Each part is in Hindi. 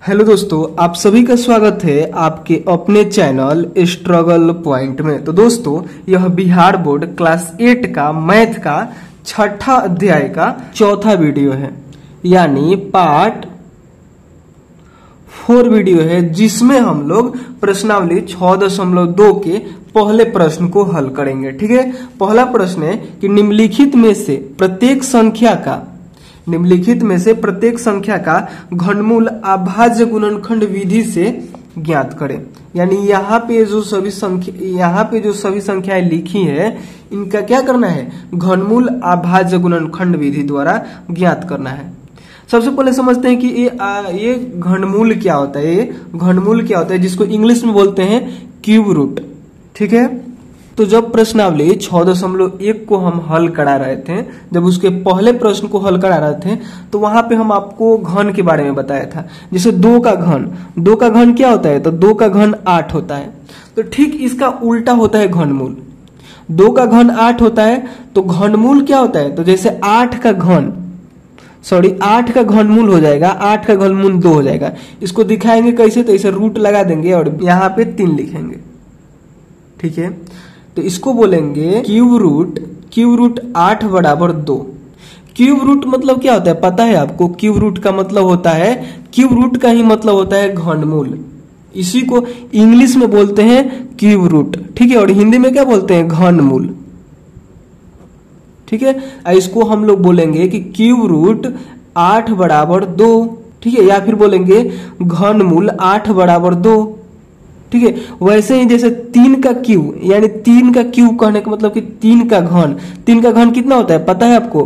हेलो दोस्तों, आप सभी का स्वागत है आपके अपने चैनल स्ट्रगल पॉइंट में। तो दोस्तों, यह बिहार बोर्ड क्लास 8 का मैथ का छठा अध्याय का चौथा वीडियो है, यानी पार्ट 4 वीडियो है, जिसमें हम लोग प्रश्नावली 6.2 के पहले प्रश्न को हल करेंगे। ठीक है, पहला प्रश्न है कि निम्नलिखित में से प्रत्येक संख्या का घनमूल अभाज्य गुणनखंड विधि से ज्ञात करें। यानी यहाँ पे जो सभी संख्याएं लिखी है, इनका क्या करना है, इंघनमूल अभाज्य गुणनखंड विधि द्वारा ज्ञात करना है। सबसे पहले समझते हैं कि ये घनमूल क्या होता है। ये घनमूल क्या होता है, जिसको इंग्लिश में बोलते हैं क्यूब रूट। ठीक है, तो जब प्रश्नावली 6.1 को हम हल करा रहे थे, जब उसके पहले प्रश्न को हल करा रहे थे, तो वहां पे हम आपको घन के बारे में बताया था। जैसे 2 का घन क्या होता है, तो 2 का घन 8 होता है। तो ठीक इसका उल्टा होता है घनमूल। 2 का घन 8 होता है, तो घनमूल क्या होता है, तो जैसे 8 का घनमूल हो जाएगा, 8 का घनमूल 2 हो जाएगा। इसको दिखाएंगे कैसे, तो इसे रूट लगा देंगे और यहाँ पे 3 लिखेंगे। ठीक है, तो इसको बोलेंगे क्यूब रूट 8 बराबर 2। क्यूब रूट मतलब क्या होता है पता है आपको? क्यूब रूट का मतलब होता है, क्यूब रूट का ही मतलब होता है घनमूल। इसी को इंग्लिश में बोलते हैं क्यूब रूट। ठीक है, और हिंदी में क्या बोलते हैं, घनमूल। ठीक है, इसको हम लोग बोलेंगे कि क्यूब रूट 8 बराबर 2। ठीक है, या फिर बोलेंगे घनमूल 8 बराबर 2। ठीक है, वैसे ही जैसे 3 का क्यूब, यानी 3 का क्यूब कहने का मतलब कि 3 का घन कितना होता है पता है आपको?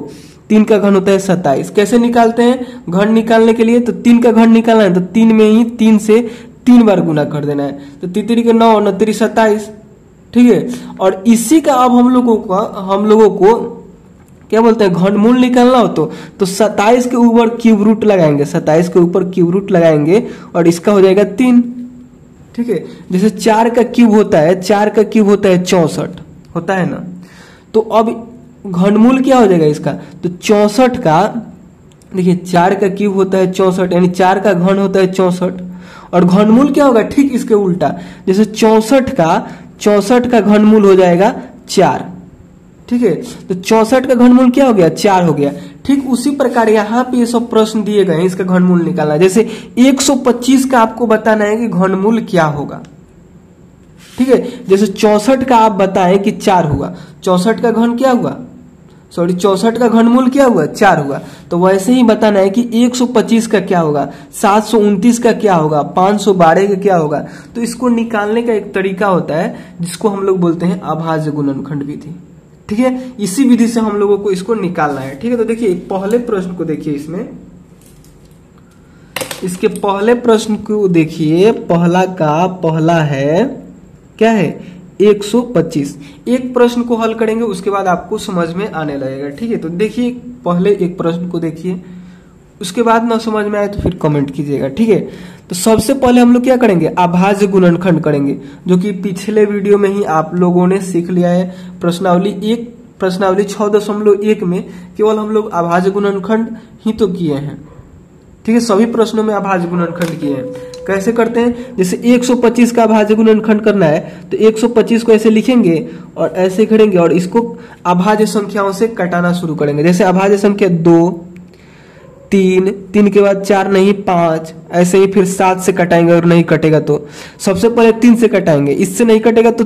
3 का घन होता है 27। कैसे निकालते हैं घन निकालने के लिए? तो 3 का घन निकालना है तो 3 में ही 3 से 3 बार गुना कर देना है। तो 3 के 9 और 9 27। ठीक है, और इसी का अब हम लोगों को क्या बोलते हैं, घनमूल निकालना हो तो 27 के ऊपर क्यूब रूट लगाएंगे, 27 के ऊपर क्यूब रूट लगाएंगे और इसका हो जाएगा 3। ठीक है, जैसे 4 का क्यूब होता है, 64 होता है ना। तो अब घनमूल क्या हो जाएगा इसका, तो 64 का, देखिए 4 का क्यूब होता है 64, यानी 4 का घन होता है 64। और घनमूल क्या होगा, ठीक इसके उल्टा, जैसे 64 का घनमूल हो जाएगा 4। ठीक है, तो 64 का घनमूल क्या हो गया, 4 हो गया। ठीक उसी प्रकार यहाँ पे ये सब प्रश्न दिए गए हैं, इसका घनमूल निकालना। जैसे 125 का आपको बताना है कि घनमूल क्या होगा। ठीक है, जैसे 64 का आप बताएं कि 4 हुआ, 64 का घन क्या हुआ, 64 का घनमूल क्या हुआ, 4 हुआ। तो वैसे ही बताना है कि 125 का क्या होगा, 729 का क्या होगा, 512 का क्या होगा। तो इसको निकालने का एक तरीका होता है जिसको हम लोग बोलते हैं अभाज्य गुणनखंड विधि। ठीक है, इसी विधि से हम लोगों को इसको निकालना है। ठीक है, तो देखिए पहले प्रश्न को देखिए, इसके पहले प्रश्न को देखिए। पहला है क्या है, 125। एक प्रश्न को हल करेंगे, उसके बाद आपको समझ में आने लगेगा। ठीक है, तो देखिए पहले एक प्रश्न को देखिए, उसके बाद ना समझ में आए तो फिर कमेंट कीजिएगा। ठीक है, तो सबसे पहले हम लोग क्या करेंगे, अभाज्य गुणनखंड करेंगे, जो कि पिछले वीडियो में ही आप लोगों ने सीख लिया है। प्रश्नावली 6.1 में केवल हम लोग अभाज्य गुणनखंड ही तो किए हैं। ठीक है, सभी प्रश्नों में अभाज्य गुणनखंड किए हैं। कैसे करते हैं, जैसे 125 का अभाज्य गुणनखंड करना है तो 125 को ऐसे लिखेंगे और ऐसे करेंगे और इसको अभाज्य संख्याओं से कटाना शुरू करेंगे। जैसे अभाज्य संख्या 2, 3 के बाद 4 नहीं 5, ऐसे ही फिर 7 से कटाएंगे और नहीं कटेगा तो सबसे पहले 3 से कटाएंगे, इससे नहीं कटेगा तो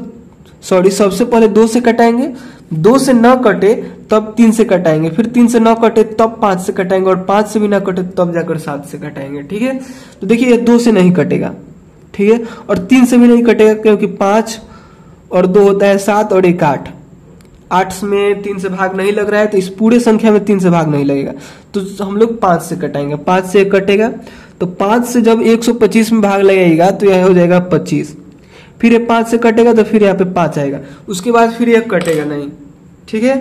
सबसे पहले 2 से कटाएंगे, 2 से न कटे तब 3 से कटाएंगे, फिर 3 से न कटे तब 5 से कटाएंगे और 5 से भी न कटे तब जाकर 7 से कटाएंगे। ठीक है, तो देखिए ये 2 से नहीं कटेगा। ठीक है, और 3 से भी नहीं कटेगा क्योंकि 5 और 2 होता है 7 और 1 8। 8 में 3 से भाग नहीं लग रहा है तो इस पूरे संख्या में 3 से भाग नहीं लगेगा, तो हम लोग 5 से कटाएंगे। 5 से 1 कटेगा, तो 5 से जब 125 में भाग लगेगा तो यह हो जाएगा 25। फिर ये 5 से कटेगा तो फिर यहाँ पे 5 आएगा, उसके बाद फिर ये कटेगा नहीं। ठीक है,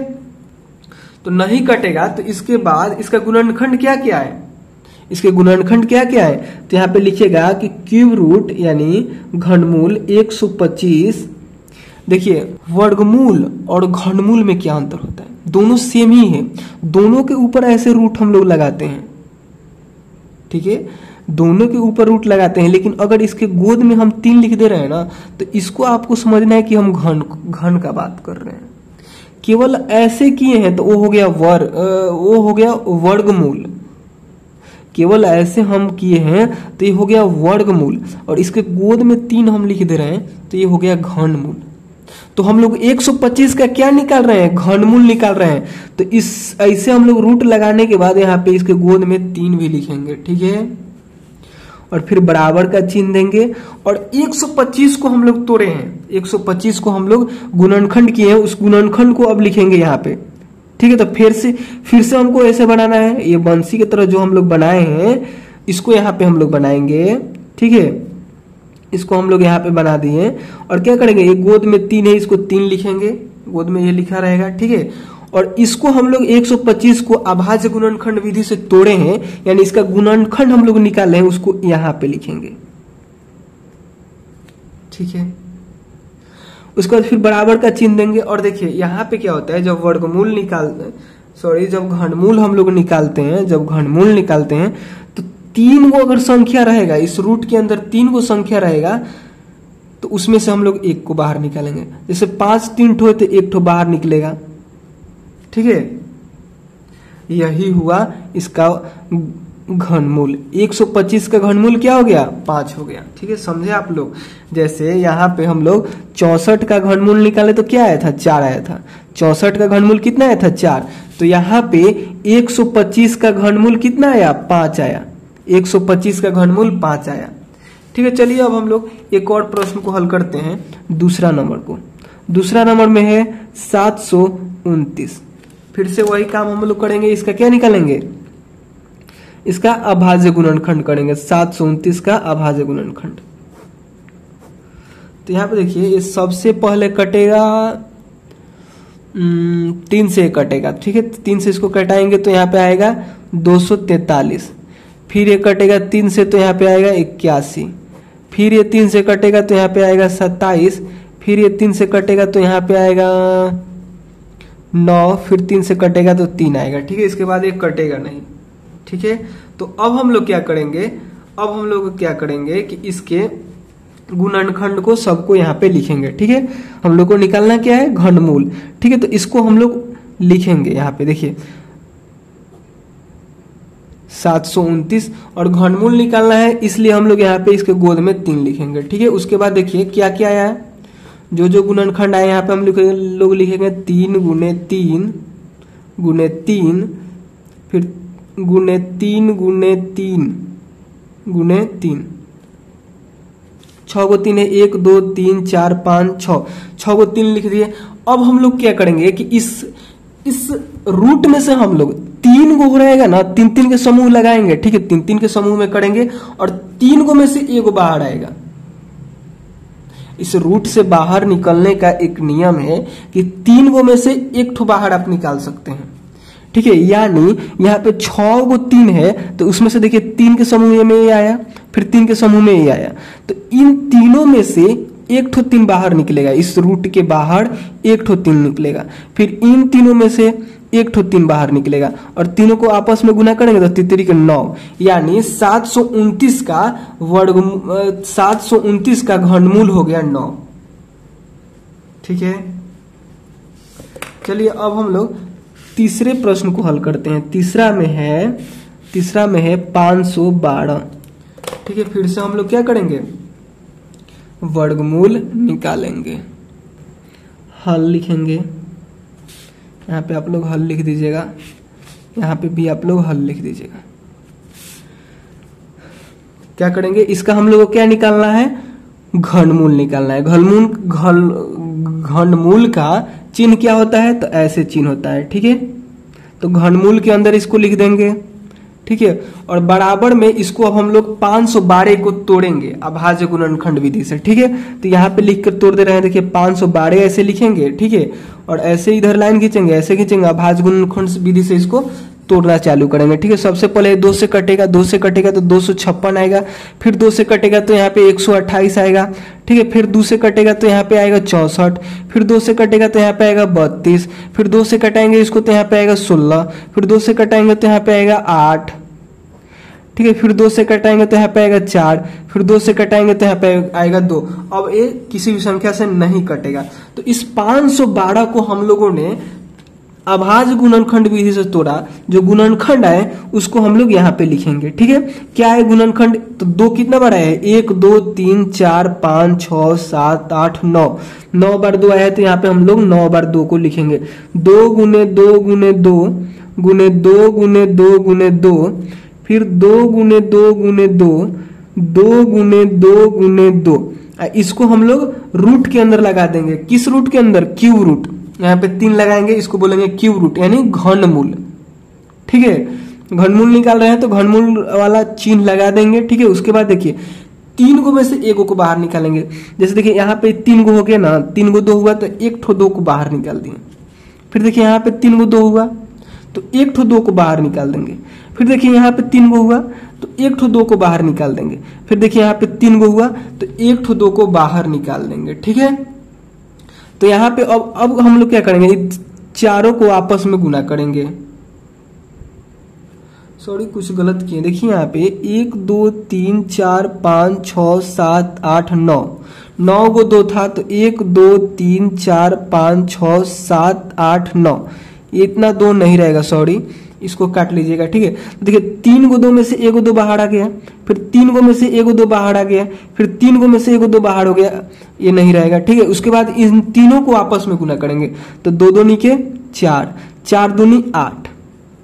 तो नहीं कटेगा तो इसके बाद इसका गुणनखंड क्या क्या है, तो यहाँ पे लिखिएगा कि क्यूब रूट यानी घनमूल 125। देखिए वर्गमूल और घनमूल में क्या अंतर होता है, दोनों सेम ही है, दोनों के ऊपर ऐसे रूट हम लोग लगाते हैं। ठीक है, दोनों के ऊपर रूट लगाते हैं, लेकिन अगर इसके गोद में हम 3 लिख दे रहे हैं ना, तो इसको आपको समझना है कि हम घन का बात कर रहे हैं। केवल ऐसे किए हैं तो वो हो गया वर्गमूल। केवल ऐसे हम किए हैं तो ये हो गया वर्गमूल, और इसके गोद में 3 हम लिख दे रहे हैं तो ये हो गया घनमूल। तो हम लोग 125 का क्या निकाल रहे हैं? घनमूल निकाल रहे हैं। तो इस ऐसे हम लोग रूट लगाने के बाद यहाँ पे इसके गोद में 3 भी लिखेंगे, ठीक है, और फिर बराबर का चिन्ह देंगे। और 125 को हम लोग तोड़े हैं, 125 को हम लोग गुणनखंड किए हैं, उस गुणनखंड को अब लिखेंगे यहाँ पे, ठीक है। तो फिर से हमको ऐसे बनाना है, ये बंसी की तरह जो हम लोग बनाए हैं इसको यहाँ पे हम लोग बनाएंगे, ठीक है। इसको हम लोग यहाँ पे बना दिए, और क्या करेंगे, ये गोद में 3 है, इसको 3 लिखेंगे, गोद में ये लिखा रहेगा, ठीक है। और इसको हम लोग 125 को अभाज्य गुणनखंड विधि से तोड़े हैं, यानी इसका गुणनखंड हम लोग निकाले हैं, उसको यहाँ पे लिखेंगे, ठीक है। उसके बाद फिर बराबर का चिन्ह देंगे। और देखिए यहाँ पे क्या होता है, जब जब घनमूल हम लोग निकालते हैं, तो 3 गो अगर संख्या रहेगा, इस रूट के अंदर 3 गो संख्या रहेगा, तो उसमें से हम लोग 1 को बाहर निकालेंगे। जैसे 5 3 ठो तो 1 ठो बाहर निकलेगा, ठीक है। यही हुआ इसका घनमूल। 125 का घनमूल क्या हो गया? 5 हो गया, ठीक है, समझे आप लोग। जैसे यहाँ पे हम लोग 64 का घनमूल निकाले तो क्या आया था? 4 आया था। 64 का घनमूल कितना आया था? 4। तो यहाँ पे 125 का घनमूल कितना आया? 5 आया। 125 का घनमूल 5 आया, ठीक है। चलिए अब हम लोग एक और प्रश्न को हल करते हैं, दूसरा नंबर को। दूसरा नंबर में है 729। फिर से वही काम हम लोग करेंगे, इसका क्या निकालेंगे? इसका अभाज्य गुणनखंड करेंगे, 729 का अभाज्य गुणनखंड। तो यहाँ पे देखिए, ये सबसे पहले कटेगा 3 से कटेगा, ठीक है। 3 से इसको कटाएंगे तो यहाँ पे आएगा 243। फिर ये कटेगा 3 से तो यहाँ पे आएगा 81। फिर ये 3 से कटेगा तो यहाँ पे आएगा 27। फिर ये 3 से कटेगा तो यहाँ पे आएगा 9। फिर 3 से कटेगा तो 3 आएगा, ठीक है। इसके बाद ये कटेगा नहीं, ठीक है। तो अब हम लोग क्या करेंगे, कि इसके गुणनखंड को सबको यहाँ पे लिखेंगे, ठीक है। हम लोग को निकालना क्या है? घनमूल, ठीक है। तो इसको हम लोग लिखेंगे यहाँ पे, देखिए 729, और घनमूल निकालना है, इसलिए हम लोग यहाँ पे इसके गोद में 3 लिखेंगे, ठीक है। उसके बाद देखिए क्या क्या आया है, जो गुणनखंड आया यहाँ पे हम लोग लिखेंगे 3 गुने 3 गुने 3, फिर गुने 3 गुने 3 गुने 3। 6 गो 3 है, 1 2 3 4 5 6, 6 गो 3 लिख दिए। अब हम लोग क्या करेंगे कि इस रूट में से हम लोग 3 गो रहेगा ना, 3 के समूह लगाएंगे, ठीक है। 3 के समूह में करेंगे, और 3 गो में से 1 बाहर आएगा। इस रूट से बाहर निकलने का एक नियम है कि 3 गो में से 1 ठो बाहर आप निकाल सकते हैं, ठीक है। यानी यहाँ पे 6 गो 3 है, तो उसमें से देखिए 3 के समूह में ये आया, फिर 3 के समूह में ये आया, तो इन तीनों में से 1 ठो 3 बाहर निकलेगा। इस रूट के बाहर 1 ठो 3 निकलेगा, फिर इन तीनों में से 1 ठो 3 बाहर निकलेगा, और तीनों को आपस में गुना करेंगे तो 3 के 9, यानी 729 का घनमूल हो गया 9, ठीक है। चलिए अब हम लोग तीसरे प्रश्न को हल करते हैं। तीसरा में है 512, ठीक है। फिर से हम लोग क्या करेंगे? वर्गमूल निकालेंगे, हल लिखेंगे। यहाँ पे आप लोग हल लिख दीजिएगा, यहाँ पे भी आप लोग हल लिख दीजिएगा। क्या करेंगे? इसका हम लोग को क्या निकालना है? घनमूल निकालना है। घनमूल का चिन्ह क्या होता है? तो ऐसे चिन्ह होता है, ठीक है। तो घनमूल के अंदर इसको लिख देंगे, ठीक है। और बराबर में इसको अब हम लोग 512 को तोड़ेंगे अभाज्य गुणनखंड विधि से, ठीक है। तो यहाँ पे लिख कर तोड़ दे रहे हैं, देखिए 512 ऐसे लिखेंगे, ठीक है। और ऐसे इधर लाइन खींचेंगे, ऐसे खींचेंगे, अभाज्य गुणनखंड विधि से इसको तोड़ना चालू करेंगे, ठीक है। सबसे पहले 2 से कटेगा, 2 से कटेगा तो 256 आएगा। फिर 2 से कटेगा तो यहाँ पे 128 आएगा, ठीक है। फिर 2 से कटेगा तो यहाँ पे आएगा 64। फिर 2 से कटेगा तो यहाँ पे आएगा 32। फिर 2 से कटाएंगे इसको तो यहाँ पे आएगा 16। फिर 2 से कटाएंगे तो यहाँ पे आएगा 8, ठीक है, फिर 2 से कटाएंगे तो यहाँ पे आएगा 4, फिर 2 से कटाएंगे तो यहाँ पे आएगा 2। अब ये किसी भी संख्या से नहीं कटेगा। तो इस 512 को हम लोगों ने अभाज्य गुणनखंड विधि से तोड़ा। जो गुणनखंड है उसको हम लोग यहाँ पे लिखेंगे। ठीक है, क्या है गुणनखंड? तो 2 कितना बार है? 1 2 3 4 5 6 7 8 9, 9 बार 2 आया है, तो यहाँ पे हम लोग 9 बार 2 को लिखेंगे। 2 गुने 2 गुने 2 गुने 2 गुने 2 गुने 2, फिर 2 गुने 2 गुने 2, 2 गुने 2 गुने 2। इसको हम लोग रूट के अंदर लगा देंगे। किस रूट के अंदर? Cube root. यहाँ पे 3 लगाएंगे, इसको बोलेंगे क्यूब रूट यानी घनमूल। ठीक है, घनमूल निकाल रहे हैं तो घनमूल वाला चिन्ह लगा देंगे। ठीक है, उसके बाद देखिए 3 गो में से 1 को बाहर निकालेंगे। जैसे देखिए यहाँ पे 3 गो हो गया ना, 3 गो 2 हुआ तो 1 ठो 2 को बाहर निकाल दिए। फिर देखिए यहाँ पे 3 गो 2 हुआ तो 1 ठो 2 को बाहर निकाल देंगे। फिर देखिए यहाँ पे 3 गो हुआ तो 1 ठो 2 को बाहर निकाल देंगे। फिर देखिए यहाँ पे 3 गो हुआ तो 1 ठो 2 को बाहर निकाल देंगे। ठीक है, तो यहाँ पे अब हम लोग क्या करेंगे? चारों को आपस में गुना करेंगे। सॉरी, कुछ गलत किए। देखिए यहाँ पे 1 2 3 4 5 6 7 8 9, 9 गो 2 था तो 1 2 3 4 5 6 7 8 9, इतना 2 नहीं रहेगा, सॉरी, इसको काट लीजिएगा। ठीक है, तो देखिए 3 गो 2 में से 1 गो 2 बाहर आ गया, फिर 3 गो में से 1 गो 2 बाहर आ गया, फिर 3 गो में से 1 गो 2 बाहर हो गया, ये नहीं रहेगा। ठीक है, उसके बाद इन तीनों को आपस में गुना करेंगे तो 2 2 निके 4, 4 दूनी 8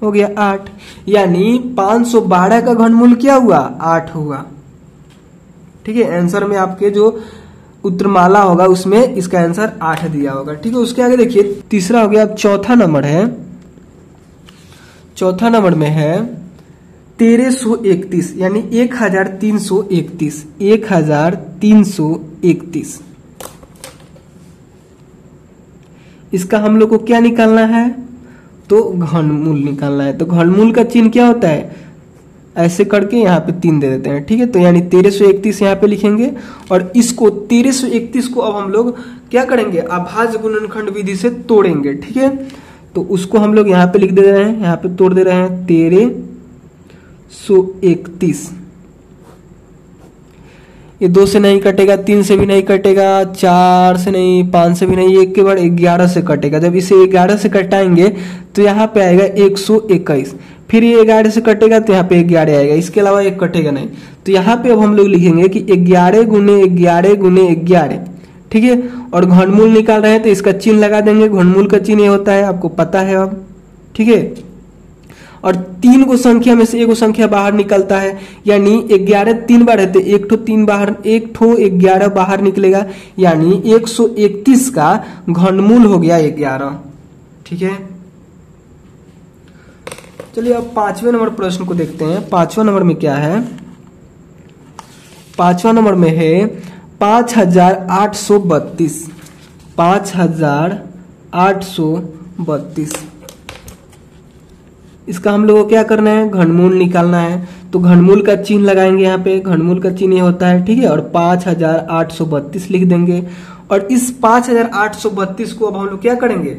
हो गया 8, यानी 512 का घनमूल क्या हुआ? 8 हुआ। ठीक है, आंसर में आपके जो उत्तरमाला होगा उसमें इसका आंसर 8 दिया होगा। ठीक है, उसके आगे देखिए तीसरा हो गया। अब चौथा नंबर है, चौथा नंबर में है 1331 यानी 1331, 1331। इसका हम लोग को क्या निकालना है? तो घनमूल निकालना है। तो घनमूल का चिन्ह क्या होता है? ऐसे करके यहाँ पे 3 दे देते हैं। ठीक है, तो यानी 1331 यहाँ पे लिखेंगे और इसको 1331 को अब हम लोग क्या करेंगे? अभाज्य गुणनखंड विधि से तोड़ेंगे। ठीक है, तो उसको हम लोग यहाँ पे लिख दे रहे हैं, यहाँ पे तोड़ दे रहे हैं 1331। ये 2 से नहीं कटेगा, 3 से भी नहीं कटेगा, 4 से नहीं, 5 से भी नहीं, एक के बाद 11 से कटेगा। जब इसे 11 से कटाएंगे तो यहाँ पे आएगा 121, फिर ये 11 से कटेगा तो यहाँ पे 11 आएगा, इसके अलावा एक कटेगा नहीं। तो यहाँ पे अब हम लोग लिखेंगे कि 11 गुने 11 गुने 11। ठीक है, और घनमूल निकाल रहे हैं तो इसका चिन्ह लगा देंगे। घनमूल का चिन्ह ये होता है, आपको पता है अब। ठीक है, और 3 गो संख्या में से 1 गो संख्या बाहर निकलता है, यानी 11 3 बार है तो 1 ठो 3 बाहर, 1 ठो 11 बाहर निकलेगा, यानी 131 का घनमूल हो गया 11। ठीक है, चलिए अब 5वें नंबर प्रश्न को देखते हैं। 5वां नंबर में क्या है? 5वां नंबर में है 5832, 5832। इसका हम लोग को क्या करना है? घनमूल निकालना है। तो घनमूल का चिन्ह लगाएंगे यहाँ पे, घनमूल का चिन्ह ये होता है। ठीक है, और 5832 लिख देंगे। और इस 5832 को अब हम लोग क्या करेंगे?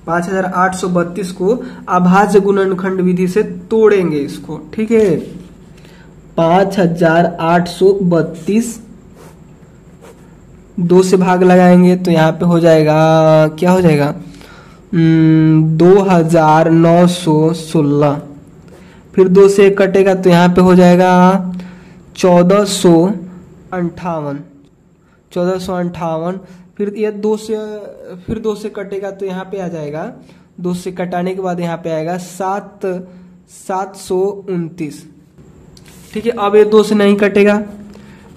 5832 को अभाज्य गुणनखंड विधि से तोड़ेंगे इसको। ठीक है, 5832 2 से भाग लगाएंगे तो यहाँ पे हो जाएगा, क्या हो जाएगा? 2916। फिर 2 से 1 कटेगा तो यहाँ पे हो जाएगा 1458। फिर ये 2 से कटेगा तो यहाँ पे आ जाएगा, 2 से कटाने के बाद यहाँ पे आएगा 729। ठीक है, अब ये 2 से नहीं कटेगा।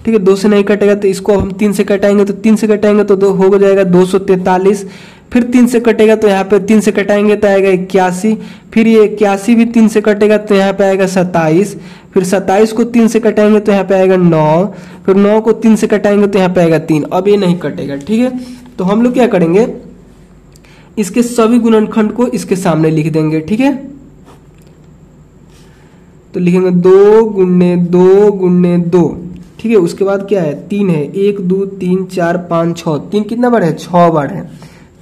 ठीक है, 2 से नहीं कटेगा तो इसको हम 3 से कटाएंगे, तो 3 से कटाएंगे तो हो जाएगा 243। फिर 3 से कटेगा तो यहाँ पे 3 से कटाएंगे तो आएगा 81। फिर ये 81 भी 3 से कटेगा तो यहाँ पे आएगा 27। फिर 27 को 3 से कटाएंगे तो यहाँ पे आएगा 9। फिर 9 को 3 से कटाएंगे तो यहाँ पे आएगा 3। अब ये नहीं कटेगा। ठीक है, तो हम लोग क्या करेंगे? इसके सभी गुणनखंड को इसके सामने लिख देंगे। ठीक है, तो लिखेंगे 2 गुने 2 गुने 2। ठीक है, उसके बाद क्या है? 3 है, 1 2 3 4 5 6। 3 कितना बार है? 6 बार है।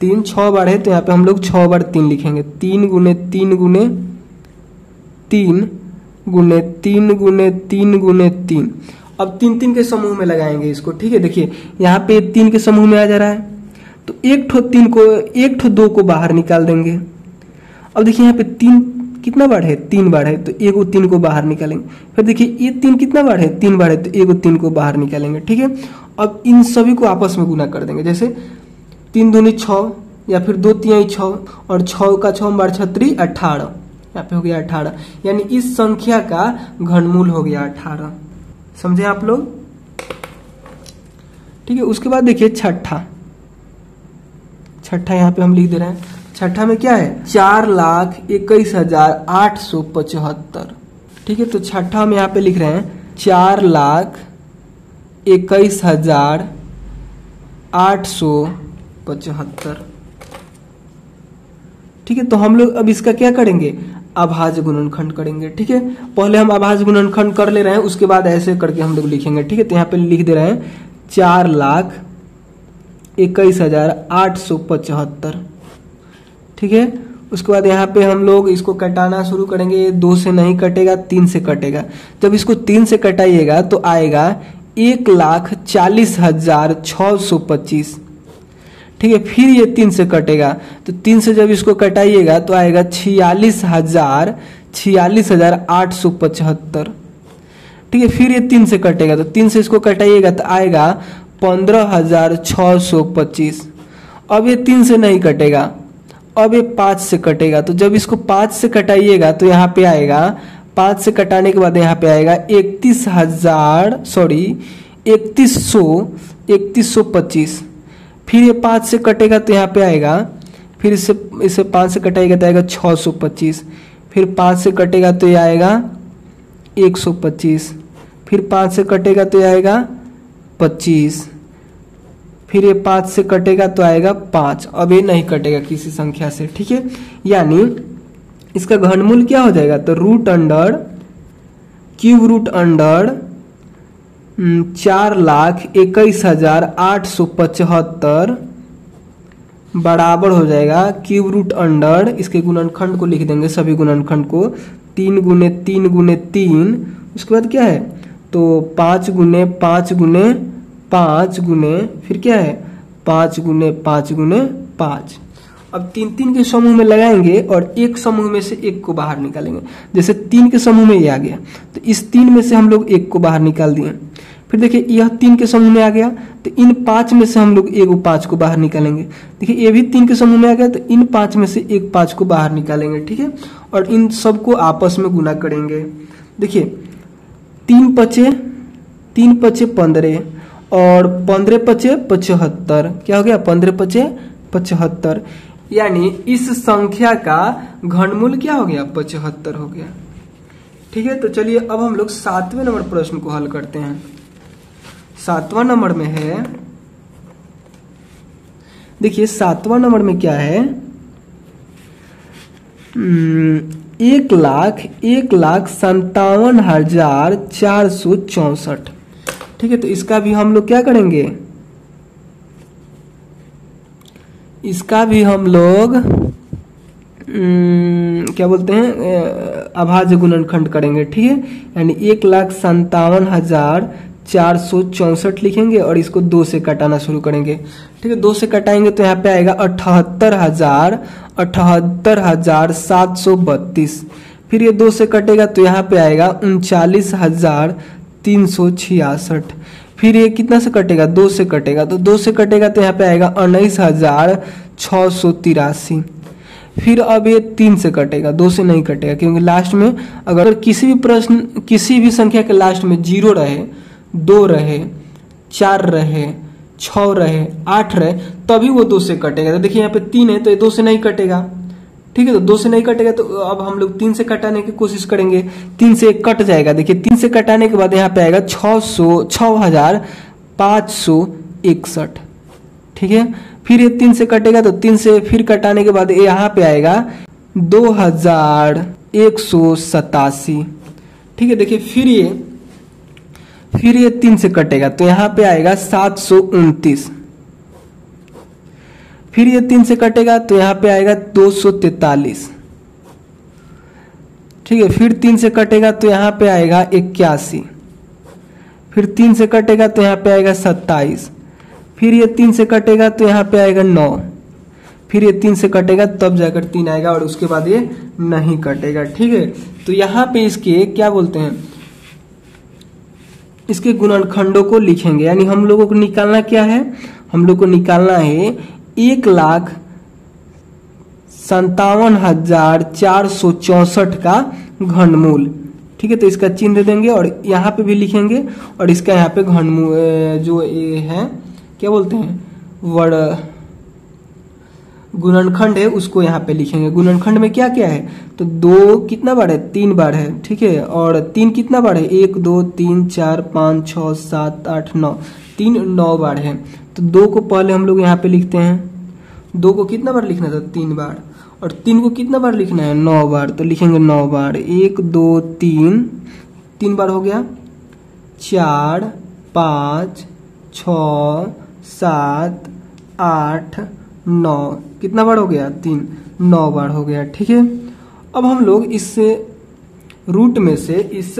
3 6 बार है तो यहाँ पे हम लोग 6 बार 3 लिखेंगे। 3 गुने 3 गुने 3 गुने 3 गुने 3 गुने 3। अब 3 3 के समूह में लगाएंगे इसको, ठीक है। देखिए यहाँ पे 3 के समूह में आ जा रहा है, तो एक ठो 2 को बाहर निकाल देंगे। अब देखिए यहाँ पे 3 कितना बार है, 3 बार है, तो एगो 3 को बाहर निकालेंगे। फिर देखिए ये 3 कितना बार है, 3 बार है, तो एगो 3 को बाहर निकालेंगे, ठीक है। अब इन सभी को आपस में गुना कर देंगे, जैसे 3 दूनी 6 या फिर 2 तिहाई 6 और 6 का 6 बार 6 18, यहाँ पे हो गया 18, यानी इस संख्या का घनमूल हो गया 18। समझे आप लोग, ठीक है। उसके बाद देखिए छठा यहाँ पे हम लिख दे रहे हैं। छठा में क्या है, 4,21,875, ठीक है। तो छठा में यहाँ पे लिख रहे हैं 4,21,875, ठीक है। तो हम लोग अब इसका क्या करेंगे, अभाज्य गुणनखंड करेंगे, ठीक है। पहले हम अभाज्य गुणनखंड कर ले रहे हैं, उसके बाद ऐसे करके हम लोग लिखेंगे, ठीक है। तो यहाँ पे लिख दे रहे हैं 4,21,875, ठीक है। उसके बाद यहाँ पे हम लोग इसको कटाना शुरू करेंगे। 2 से नहीं कटेगा, 3 से कटेगा। जब इसको 3 से कटाइएगा तो आएगा 1,40,625, ठीक है। फिर ये 3 से कटेगा, तो 3 से जब इसको कटाइएगा तो आएगा 46,875, ठीक है। फिर ये 3 से कटेगा, तो 3 से इसको कटाइएगा तो आएगा 15,625। अब ये 3 से नहीं कटेगा, अब ये 5 से कटेगा। तो जब इसको 5 से कटाइएगा तो यहाँ पे आएगा, 5 से कटाने के बाद यहाँ पे आएगा 31,25। फिर ये 5 से कटेगा तो यहाँ पे आएगा, फिर इससे 5 से कटाएगा तो आएगा 625। फिर 5 से कटेगा तो ये आएगा 125। फिर 5 से कटेगा तो ये आएगा 25। फिर ये 5 से कटेगा तो आएगा 5। अब ये नहीं कटेगा किसी संख्या से, ठीक है। यानी इसका घनमूल क्या हो जाएगा, तो क्यूब रूट अंडर 4,21,875 बराबर हो जाएगा क्यूब रूट अंडर, इसके गुणनखंड को लिख देंगे, सभी गुणनखंड को 3 गुने 3 गुने 3। उसके बाद क्या है, तो 5 गुने 5 गुने 5 गुने फिर क्या है 5 गुने 5 गुने 5। अब 3 3 के समूह में लगाएंगे और एक समूह में से एक को बाहर निकालेंगे। जैसे 3 के समूह में ये आ गया, तो इस 3 में से हम लोग एक को बाहर निकाल दिए। फिर देखिए यह 3 के समूह में आ गया, तो इन 5 में से हम लोग एगो 5 को बाहर निकालेंगे। देखिए ये भी 3 के समूह में आ गया, तो इन 5 में से एक 5 को बाहर निकालेंगे, ठीक है। और इन सबको आपस में गुना करेंगे। देखिए 3 पचे 15 और 15 पचे 75, क्या हो गया 15 पचे 75, यानी इस संख्या का घनमूल क्या हो गया 75 हो गया, ठीक है। तो चलिए अब हम लोग 7वें नंबर प्रश्न को हल करते हैं। 7वां नंबर में है, देखिए 7वां नंबर में क्या है, 1,57,464, ठीक है। तो इसका भी हम लोग क्या करेंगे, इसका भी हम लोग क्या बोलते हैं अभाज्य गुणनखंड करेंगे, ठीक है। यानी 1,57,464 लिखेंगे और इसको 2 से कटाना शुरू करेंगे, ठीक है। 2 से कटाएंगे तो यहाँ पे आएगा 78,732। फिर ये 2 से कटेगा तो यहाँ पे आएगा 39,366। फिर ये कितना से कटेगा, 2 से कटेगा, तो 2 से कटेगा तो यहाँ पे आएगा 19,683। फिर अब ये 3 से कटेगा, 2 से नहीं कटेगा, क्योंकि लास्ट में अगर किसी भी संख्या के लास्ट में 0 रहे, 2 रहे, 4 रहे, 6 रहे, 8 रहे, तभी वो 2 से कटेगा। तो देखिए यहाँ पे 3 है तो ये 2 से नहीं कटेगा, ठीक है। तो 2 से नहीं कटेगा तो अब हम लोग 3 से कटाने की कोशिश करेंगे। 3 से कट जाएगा, देखिए 3 से कटाने के बाद यहाँ पे आएगा 6,561, ठीक है। फिर ये 3 से कटेगा, तो 3 से फिर कटाने के बाद यहाँ पे आएगा 2,187, ठीक है। देखिए फिर ये 3 से कटेगा तो यहाँ पे आएगा 729। फिर ये 3 से कटेगा तो यहाँ पे आएगा 243। ठीक है। फिर 3 से कटेगा तो यहाँ पे आएगा 81, फिर 3 से कटेगा तो यहाँ पे आएगा 27, फिर ये 3 से कटेगा तो यहाँ पे आएगा 9, फिर ये 3 से कटेगा तब जाकर 3 आएगा और उसके बाद ये नहीं कटेगा। ठीक है, तो यहाँ पे इसके क्या बोलते हैं, इसके गुणनखंडों को लिखेंगे। यानी हम लोगों को निकालना क्या है, हम लोग को निकालना है 1,57,464 का घनमूल। ठीक है, तो इसका चिन्ह दे देंगे और यहाँ पे भी लिखेंगे और इसका यहाँ पे घनमूल जो ये है क्या बोलते हैं वर्ड गुणनखंड है उसको यहाँ पे लिखेंगे। गुणनखंड में क्या क्या है, तो 2 कितना बार है, 3 बार है। ठीक है, और 3 कितना बार है, 1 2 3 4 5 6 7 8 9, 3 9 बार है। तो 2 को पहले हम लोग यहाँ पे लिखते हैं, 2 को कितना बार लिखना था, 3 बार, और 3 को कितना बार लिखना है, 9 बार। तो लिखेंगे 9 बार, 1 2 3, 3 बार हो गया, 4 5 6 7 8 9, कितना बार हो गया, 3 9 बार हो गया। ठीक है, अब हम लोग इस रूट में से, इस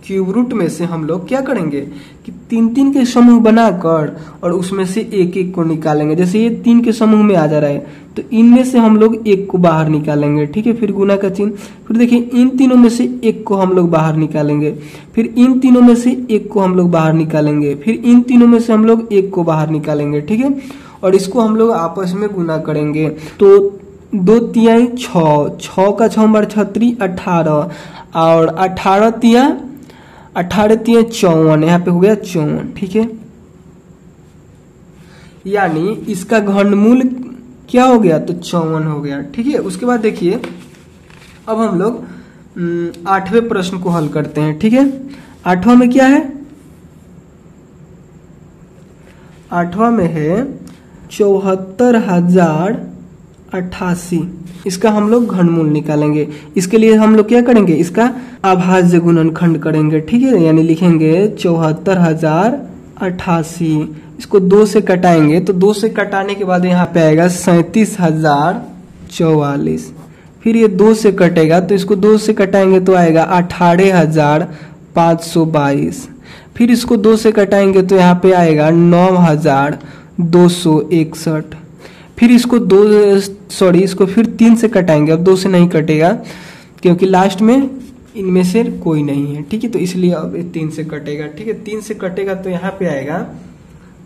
क्यूब रूट में से हम लोग क्या करेंगे कि 3 के समूह बनाकर और उसमें से एक एक को निकालेंगे। जैसे ये 3 के समूह में आ जा रहा है तो इनमें से हम लोग एक को बाहर निकालेंगे। ठीक है, फिर गुना का चिन्ह, फिर देखिए इन तीनों में से एक को हम लोग बाहर निकालेंगे, फिर इन तीनों में से एक को हम लोग बाहर निकालेंगे, फिर इन तीनों में से हम लोग एक को बाहर निकालेंगे। ठीक है, और इसको हम लोग आपस में गुना करेंगे। तो 2 तिहाई 6, 6 का 6 बार 36 18, और 18 तिया 54, यहाँ पे हो गया 54। ठीक है, यानी इसका घनमूल क्या हो गया, तो 54 हो गया। ठीक है, उसके बाद देखिए अब हम लोग 8वें प्रश्न को हल करते हैं। ठीक है, 8वां में क्या है, 8वां में है 74,088। इसका हम लोग घनमूल निकालेंगे। इसके लिए हम लोग क्या करेंगे, इसका अभाज्य गुणनखंड करेंगे। ठीक है, यानी लिखेंगे 74,088, इसको 2 से कटाएंगे तो 2 से कटाने के बाद यहाँ पे आएगा 37,044, फिर ये 2 से कटेगा तो इसको 2 से कटाएंगे तो आएगा 18,522, फिर इसको 2 से कटाएंगे तो यहाँ पे आएगा 9,261, फिर इसको इसको फिर 3 से कटाएंगे। अब 2 से नहीं कटेगा क्योंकि लास्ट में इनमें से कोई नहीं है। ठीक है, तो इसलिए अब 3 से कटेगा। ठीक है, 3 से कटेगा तो यहाँ पे आएगा,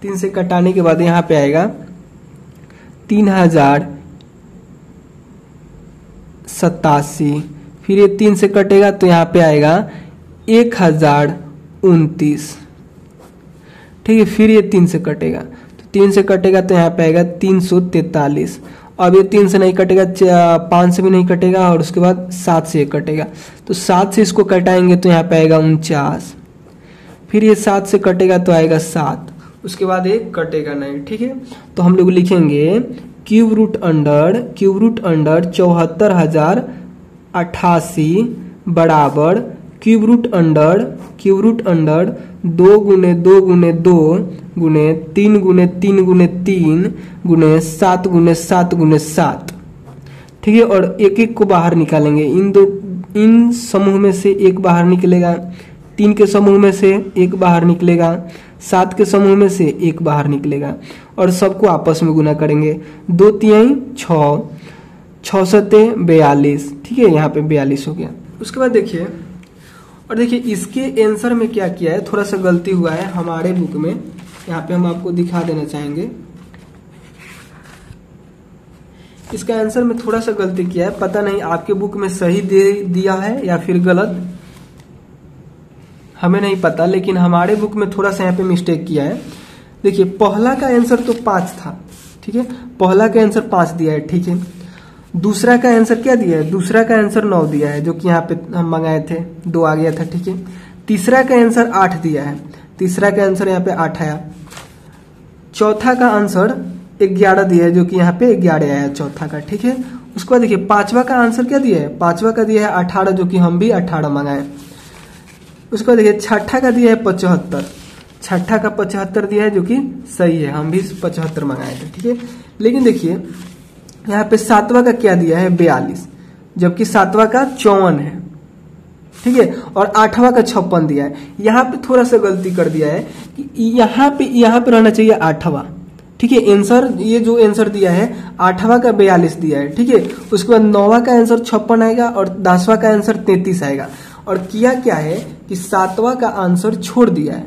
3 से कटाने के बाद यहाँ पे आएगा 3,087, फिर ये 3 से कटेगा तो यहाँ पे आएगा 1,029। ठीक है, फिर ये 3 से कटेगा तो 3 से कटेगा तो यहाँ पे आएगा 343। अब ये 3 से नहीं कटेगा, 5 से भी नहीं कटेगा, और उसके बाद 7 से कटेगा तो 7 से इसको कटाएंगे तो यहाँ पे आएगा 49, फिर ये 7 से कटेगा तो आएगा 7, उसके बाद ये कटेगा नहीं। ठीक है, तो हम लोग लिखेंगे क्यूब रूट अंडर 74,088 बराबर क्यूब रूट अंडर 2 गुने 2 गुने 2 गुने 3 गुने 3 गुने 3 गुने 7 गुने 7 गुने 7। ठीक है, और एक एक को बाहर निकालेंगे। इन समूह में से एक बाहर निकलेगा, 3 के समूह में से एक बाहर निकलेगा, 7 के समूह में से एक बाहर निकलेगा, और सबको आपस में गुना करेंगे। 2 तिहाई 6, 6 सते 42। ठीक है, यहाँ पे 42 हो गया। उसके बाद देखिए, और देखिए इसके आंसर में क्या किया है, थोड़ा सा गलती हुआ है हमारे बुक में, यहाँ पे हम आपको दिखा देना चाहेंगे। इसका आंसर में थोड़ा सा गलती किया है, पता नहीं आपके बुक में सही दे दिया है या फिर गलत, हमें नहीं पता, लेकिन हमारे बुक में थोड़ा सा यहाँ पे मिस्टेक किया है। देखिए पहला का आंसर तो 5 था। ठीक है, पहला का आंसर 5 दिया है। ठीक है, दूसरा का आंसर क्या दिया है, दूसरा का आंसर 9 दिया है, जो कि यहाँ पे हम मंगाए थे, 2 आ गया था। ठीक है, तीसरा का आंसर 8 दिया है, तीसरा का आंसर यहाँ पे 8 आया। चौथा का आंसर 11 दिया है, जो कि यहाँ पे 11 आया चौथा का। ठीक है, उसके बाद देखिए 5वां का आंसर क्या दिया है, 5वां का दिया है 18, जो कि हम भी 18 मंगाए। उसके बाद देखिए छठा का दिया है 75, छठा का 75 दिया है, जो कि सही है, हम भी 75 मंगाए थे। ठीक है, लेकिन देखिए यहाँ पे 7वां का क्या दिया है, 42, जबकि 7वां का 54 है। ठीक है, और 8वां का 56 दिया है। यहाँ पे थोड़ा सा गलती कर दिया है कि यहाँ पे रहना चाहिए 8वां, ठीक है। आंसर ये जो आंसर दिया है 8वां का 42 दिया है, ठीक है। उसके बाद 9वां का आंसर 56 आएगा और 10वां का आंसर 33 आएगा। और किया क्या है कि 7वां का आंसर छोड़ दिया है,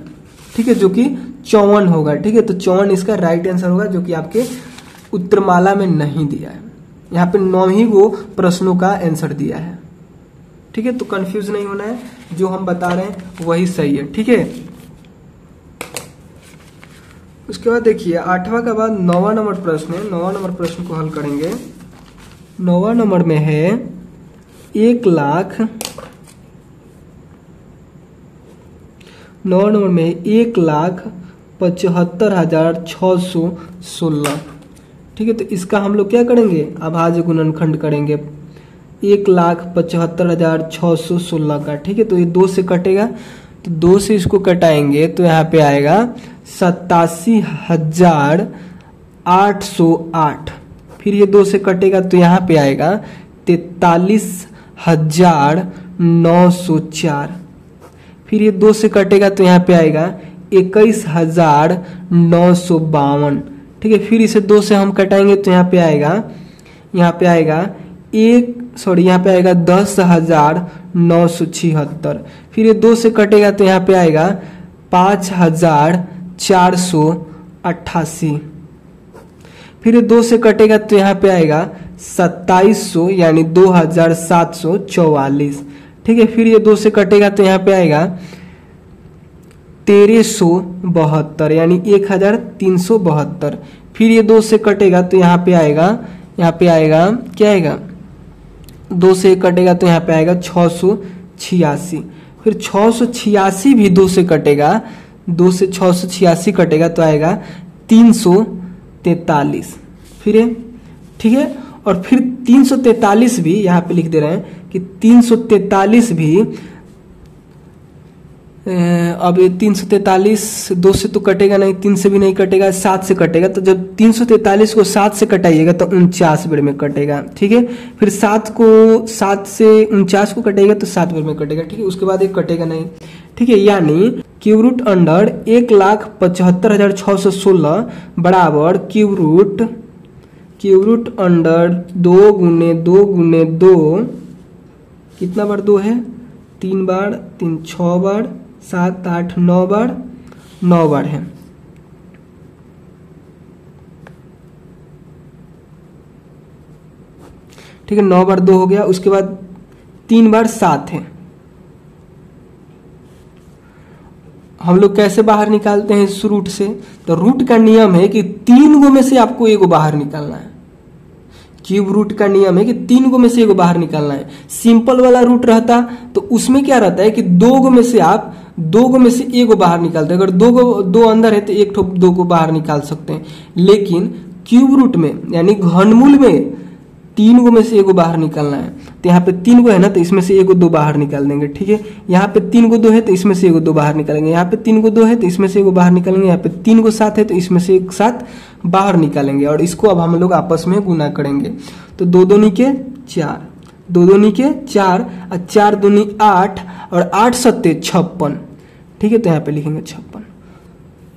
ठीक है, जो कि 54 होगा, ठीक है। तो 54 इसका राइट आंसर होगा, जो कि आपके उत्तरमाला में नहीं दिया है। यहाँ पे 9 ही वो प्रश्नों का आंसर दिया है, ठीक है। तो कंफ्यूज नहीं होना है, जो हम बता रहे हैं वही सही है, ठीक है। उसके बाद देखिए 8वां का बाद 9वां नंबर प्रश्न है। 9वां नंबर प्रश्न को हल करेंगे। 9वां नंबर में है 1,75,616, ठीक है। तो इसका हम लोग क्या करेंगे, अभाज्य गुणनखंड करेंगे 1,75,616 का, ठीक है। तो ये 2 से कटेगा, तो 2 से इसको कटाएंगे तो यहाँ पे आएगा 87,808। फिर ये 2 से कटेगा तो यहाँ पे आएगा 43,904। फिर ये 2 से कटेगा तो यहाँ पे आएगा 21,952, ठीक है। फिर इसे 2 से हम कटाएंगे तो यहाँ पे आएगा 10,976। फिर ये 2 से कटेगा तो यहाँ पे आएगा 5,488। फिर ये 2 से कटेगा तो यहाँ पे आएगा 2700 यानी 2,744, ठीक है। फिर ये 2 से कटेगा तो यहाँ पे आएगा 1,372 यानी 1,372। फिर ये 2 से कटेगा तो यहाँ पे आएगा क्या आएगा, 2 से कटेगा तो यहाँ पे आएगा 686। फिर 686 भी 2 से कटेगा, 2 से 686 कटेगा तो आएगा 343। फिर ठीक है, और फिर 343 भी यहाँ पे लिख दे रहे हैं कि 343 भी अब 343 2 से तो कटेगा नहीं, 3 से भी नहीं कटेगा, 7 से कटेगा। तो जब 343 को 7 से कटाइएगा तो 49 बार में कटेगा, ठीक है। फिर 7 से 49 को कटेगा तो 7 बार में कटेगा, ठीक है। उसके बाद एक कटेगा नहीं, ठीक है। यानी क्यूब रूट अंडर 1,75,616 बराबर क्यूब रूट अंडर 2 गुने 2 गुने 2, कितना बार 2 है, 3 बार, 3 6 बार, 7 8 9 बार, 9 बार है, ठीक है। 9 बार 2 हो गया। उसके बाद 3 बार 7 है। हम लोग कैसे बाहर निकालते हैं इस रूट से, तो रूट का नियम है कि 3 गो में से आपको एगो बाहर निकालना है। क्यूब रूट का नियम है कि 3 गो में से एगो बाहर निकालना है। सिंपल वाला रूट रहता तो उसमें क्या रहता है कि 2 गो में से आप 2 गो में से एगो बाहर निकालते हैं। अगर 2 अंदर है तो 2 को बाहर निकाल सकते हैं। लेकिन क्यूब रूट में यानी घनमूल में 3 गो में से एगो बाहर निकालना है। तो यहाँ पे 3 गो है ना, तो इसमें से एगो 2 बाहर निकाल देंगे, ठीक है। यहाँ पे 3 गो 2 है तो इसमें से एगो 2 बाहर निकालेंगे। यहाँ पे 3 गो 2 है तो इसमें से एगो बाहर निकालेंगे। यहाँ पे 3 गो 7 है तो इसमें से एक 7 बाहर निकालेंगे। और इसको अब हम लोग आपस में गुना करेंगे। तो 2 दूनी के 4, 2 दूनी के 4 और 4 दूनी 8 और 8 सत्ते 56, ठीक है। तो यहाँ पे लिखेंगे 56।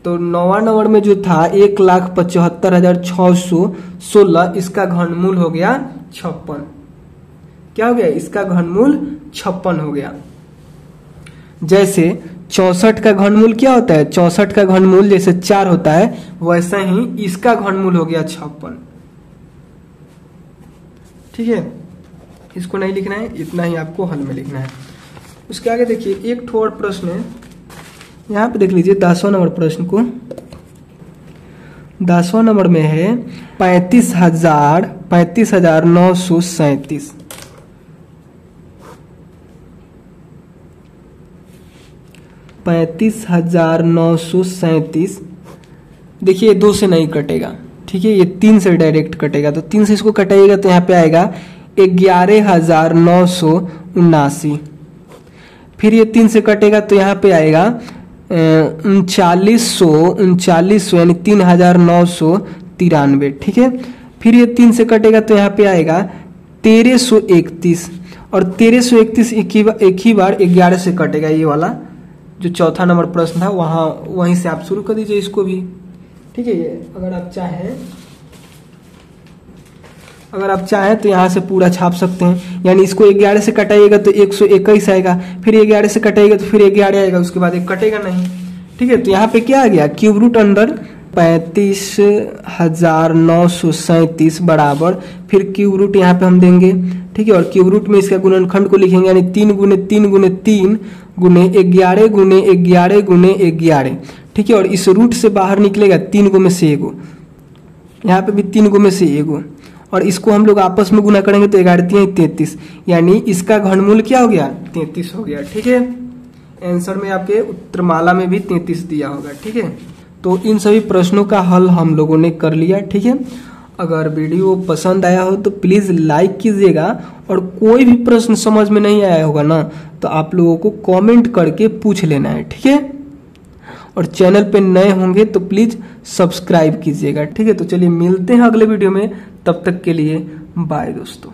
तो 9वां नंबर में जो था 1,75,616, इसका घनमूल हो गया 56। क्या हो गया, इसका घनमूल 56 हो गया। जैसे 64 का घनमूल क्या होता है, 64 का घनमूल जैसे 4 होता है, वैसा ही इसका घनमूल हो गया 56, ठीक है। इसको नहीं लिखना है, इतना ही आपको हल में लिखना है। उसके आगे देखिए एक ठो और प्रश्न है, यहाँ पे देख लीजिए 10वां नंबर प्रश्न को। 10वां नंबर में है 35,937। 35,937। देखिए 2 से नहीं कटेगा, ठीक है। ये 3 से डायरेक्ट कटेगा। तो 3 से इसको कटाइएगा तो यहाँ पे आएगा 11,979। फिर ये 3 से कटेगा तो यहाँ पे आएगा 3900 यानी 3,993, ठीक है। फिर ये 3 से कटेगा तो यहाँ पे आएगा 1331। और 1331 एक ही बार 11 से कटेगा। ये वाला जो चौथा नंबर प्रश्न था वहां वहीं से आप शुरू कर दीजिए इसको भी। ठीक है, अगर आप चाहें तो यहाँ से पूरा छाप सकते हैं। यानी इसको 11 से कटाइएगा तो 121 आएगा, फिर 11 से कटाइएगा तो फिर 11 आएगा, उसके बाद एक कटेगा नहीं। ठीक है, तो यहाँ पे क्या आ गया, क्यूब रूट अंडर 35,937 बराबर, फिर क्यूब रूट यहाँ पे हम देंगे। ठीक है, और क्यूब रूट में इसका गुणनखंड को लिखेंगे, यानी 3 गुने 3 गुने 3 गुने 11 गुने 11 गुने 11। ठीक है, और इस रूट से बाहर निकलेगा 3 गो में से एगो, यहाँ पे भी 3 गो में से एगो, और इसको हम लोग आपस में गुना करेंगे तो 11 33, यानी इसका घनमूल क्या हो गया, 33 हो गया। ठीक है, आंसर में आपके उत्तरमाला में भी 33 दिया होगा। ठीक है, तो इन सभी प्रश्नों का हल हम लोगों ने कर लिया। ठीक है, अगर वीडियो पसंद आया हो तो प्लीज लाइक कीजिएगा, और कोई भी प्रश्न समझ में नहीं आया होगा ना तो आप लोगों को कमेंट करके पूछ लेना है। ठीक है, और चैनल पे नए होंगे तो प्लीज सब्सक्राइब कीजिएगा। ठीक है, तो चलिए मिलते हैं अगले वीडियो में, तब तक के लिए बाय दोस्तों।